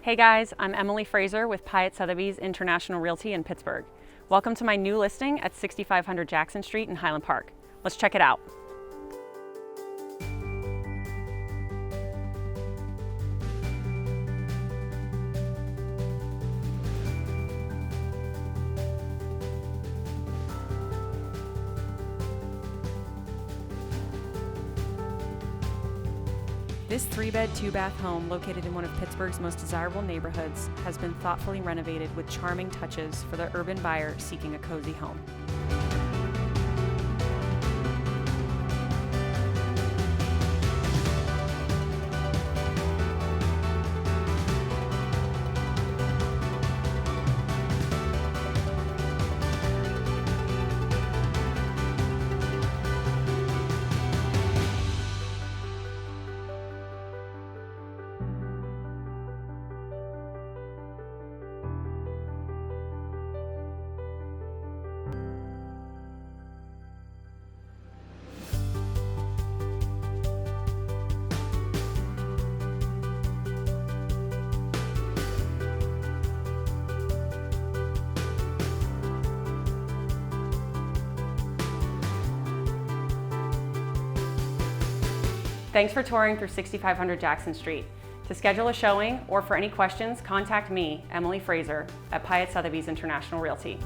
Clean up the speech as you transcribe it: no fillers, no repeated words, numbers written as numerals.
Hey guys, I'm Emily Fraser with Sotheby's International Realty in Pittsburgh. Welcome to my new listing at 6500 Jackson Street in Highland Park. Let's check it out. This 3-bed, 2-bath home, located in one of Pittsburgh's most desirable neighborhoods, has been thoughtfully renovated with charming touches for the urban buyer seeking a cozy home. Thanks for touring through 6500 Jackson Street. To schedule a showing or for any questions, contact me, Emily Fraser, at Sotheby's International Realty.